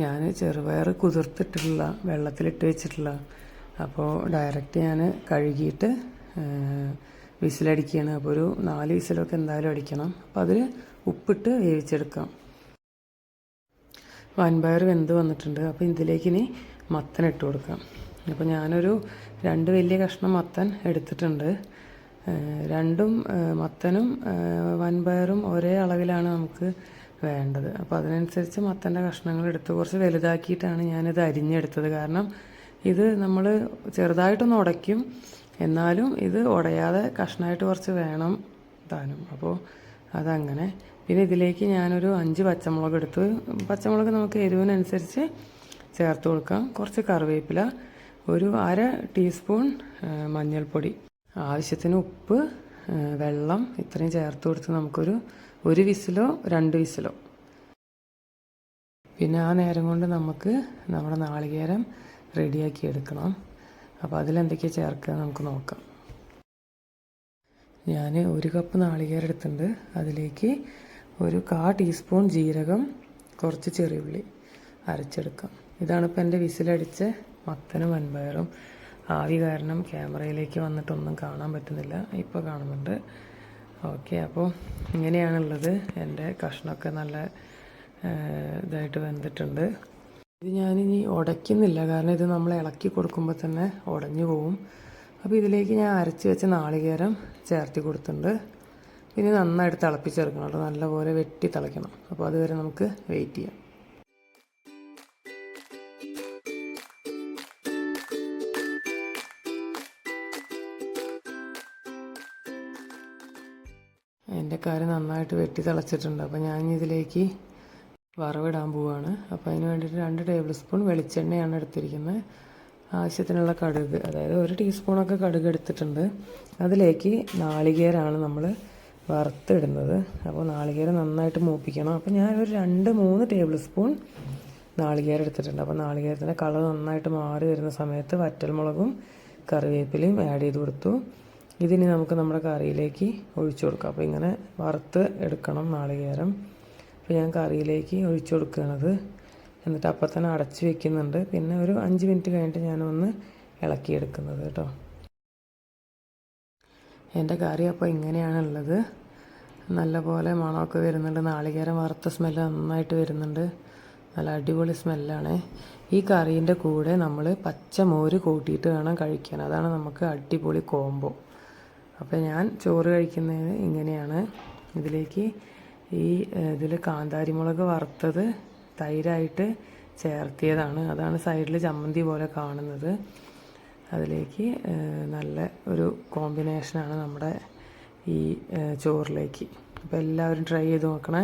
ഞാൻ ചെറുപയർ കുതിർത്തിട്ടുള്ള വെള്ളത്തിലിട്ട് വെച്ചിട്ടുള്ള. അപ്പോൾ ഡയറക്റ്റ് ഞാൻ കഴുകിയിട്ട് വിസിലടിക്കുകയാണ്. അപ്പോൾ ഒരു 4 വിസിലൊക്കെ എന്തായാലും അടിക്കണം. അപ്പോൾ അതിൽ ഉപ്പിട്ട് വേവിച്ചെടുക്കാം. വൻപയർ വെന്ത് വന്നിട്ടുണ്ട്. അപ്പോൾ ഇതിലേക്ക് ഇനി മത്തൻ ഇട്ട് കൊടുക്കാം. അപ്പോൾ ഞാനൊരു 2 വലിയ കഷ്ണം മത്തൻ എടുത്തിട്ടുണ്ട്. രണ്ടും മത്തനും വൻപയറും ഒരേ അളവിലാണ് നമുക്ക് വേണ്ടത്. അപ്പോൾ അതിനനുസരിച്ച് മത്തൻ്റെ കഷ്ണങ്ങൾ എടുത്ത് കുറച്ച് വലുതാക്കിയിട്ടാണ് ഞാനിത് അരിഞ്ഞെടുത്തത്. കാരണം ഇത് നമ്മൾ ചെറുതായിട്ടൊന്ന് ഉടയ്ക്കും, എന്നാലും ഇത് ഉടയാതെ കഷ്ണമായിട്ട് കുറച്ച് വേണം താനും. അപ്പോൾ അതങ്ങനെ. പിന്നെ ഇതിലേക്ക് ഞാനൊരു 5 പച്ചമുളക് എടുത്ത്, പച്ചമുളക് നമുക്ക് എരിവിനനുസരിച്ച് ചേർത്ത് കൊടുക്കാം. കുറച്ച് കറിവേപ്പില, ഒരു 1/2 ടീസ്പൂൺ മഞ്ഞൾപ്പൊടി, ആവശ്യത്തിന് ഉപ്പ്, വെള്ളം ഇത്രയും ചേർത്ത് കൊടുത്ത് നമുക്കൊരു 1 വിസിലോ 2 വിസിലോ. പിന്നെ ആ നേരം കൊണ്ട് നമുക്ക് നമ്മുടെ നാളികേരം റെഡിയാക്കി എടുക്കണം. അപ്പോൾ അതിലെന്തൊക്കെയാണ് ചേർക്കുക നമുക്ക് നോക്കാം. ഞാൻ 1 കപ്പ് നാളികേരം എടുത്തിട്ടുണ്ട്. അതിലേക്ക് ഒരു 1/4 ടീസ്പൂൺ ജീരകം, കുറച്ച് ചെറിയുള്ളി അരച്ചെടുക്കാം. ഇതാണ് ഇപ്പോൾ എൻ്റെ വിസിലടിച്ച മത്തനും വൻപയറും. ആവി കാരണം ക്യാമറയിലേക്ക് വന്നിട്ടൊന്നും കാണാൻ പറ്റുന്നില്ല, ഇപ്പോൾ കാണുന്നുണ്ട്. ഓക്കെ, അപ്പോൾ ഇങ്ങനെയാണുള്ളത്. എൻ്റെ കഷ്ണമൊക്കെ നല്ല ഇതായിട്ട് വെന്തിട്ടുണ്ട്. ഇത് ഞാനിനി ഉടയ്ക്കുന്നില്ല, കാരണം ഇത് നമ്മൾ ഇളക്കി കൊടുക്കുമ്പോൾ തന്നെ ഉടഞ്ഞു പോവും. അപ്പോൾ ഇതിലേക്ക് ഞാൻ അരച്ച് വെച്ച നാളികേരം ചേർത്തി കൊടുത്തിട്ടുണ്ട്. പിന്നെ നന്നായിട്ട് തിളപ്പിച്ചെടുക്കണം കേട്ടോ, നല്ലപോലെ വെട്ടി തിളയ്ക്കണം. അപ്പോൾ അതുവരെ നമുക്ക് വെയിറ്റ് ചെയ്യാം. എൻ്റെ കറി നന്നായിട്ട് വെട്ടി തിളച്ചിട്ടുണ്ട്. അപ്പോൾ ഞാൻ ഇതിലേക്ക് വറവിടാൻ പോവുകയാണ്. അപ്പോൾ അതിന് വേണ്ടിയിട്ട് 2 ടേബിൾ സ്പൂൺ വെളിച്ചെണ്ണയാണ് എടുത്തിരിക്കുന്നത്. ആവശ്യത്തിനുള്ള കടുക്, അതായത് 1 ടീസ്പൂണൊക്കെ കടുക് എടുത്തിട്ടുണ്ട്. അതിലേക്ക് നാളികേരമാണ് നമ്മൾ വറുത്തിടുന്നത്. അപ്പോൾ നാളികേരം നന്നായിട്ട് മൂപ്പിക്കണം. അപ്പോൾ ഞാനൊരു 2-3 ടേബിൾ സ്പൂൺ നാളികേരം എടുത്തിട്ടുണ്ട്. അപ്പോൾ നാളികേരത്തിൻ്റെ കളർ നന്നായിട്ട് മാറി വരുന്ന സമയത്ത് വറ്റൽമുളകും കറിവേപ്പിലയും ആഡ് ചെയ്ത് കൊടുത്തു. ഇതിനി നമുക്ക് നമ്മുടെ കറിയിലേക്ക് ഒഴിച്ചു കൊടുക്കാം. അപ്പോൾ ഇങ്ങനെ വറുത്ത് എടുക്കണം നാളികേരം. അപ്പോൾ ഞാൻ കറിയിലേക്ക് ഒഴിച്ചു കൊടുക്കുകയാണത്. എന്നിട്ട് അപ്പം തന്നെ അടച്ച് വെക്കുന്നുണ്ട്. പിന്നെ ഒരു 5 മിനിറ്റ് കഴിഞ്ഞിട്ട് ഞാനൊന്ന് ഇളക്കിയെടുക്കുന്നത് കേട്ടോ. എൻ്റെ കറി അപ്പോൾ ഇങ്ങനെയാണുള്ളത്. നല്ലപോലെ മണമൊക്കെ വരുന്നുണ്ട്. നാളികേരം വറുത്ത സ്മെല്ല് നന്നായിട്ട് വരുന്നുണ്ട്. നല്ല അടിപൊളി സ്മെല്ലാണ്. ഈ കറീൻ്റെ കൂടെ നമ്മൾ പച്ചമോര് കൂട്ടിയിട്ട് വേണം കഴിക്കാൻ. അതാണ് നമുക്ക് അടിപൊളി കോംബോ. അപ്പോൾ ഞാൻ ചോറ് കഴിക്കുന്നത് ഇങ്ങനെയാണ്. ഇതിലേക്ക് ഇതിൽ കാന്താരിമുളക് വറുത്തത് തൈരായിട്ട് ചേർത്തിയതാണ്. അതാണ് സൈഡിൽ ചമ്മന്തി പോലെ കാണുന്നത്. അതിലേക്ക് നല്ല ഒരു കോമ്പിനേഷനാണ് നമ്മുടെ ഈ ചോറിലേക്ക്. അപ്പോൾ എല്ലാവരും ട്രൈ ചെയ്ത് നോക്കണേ.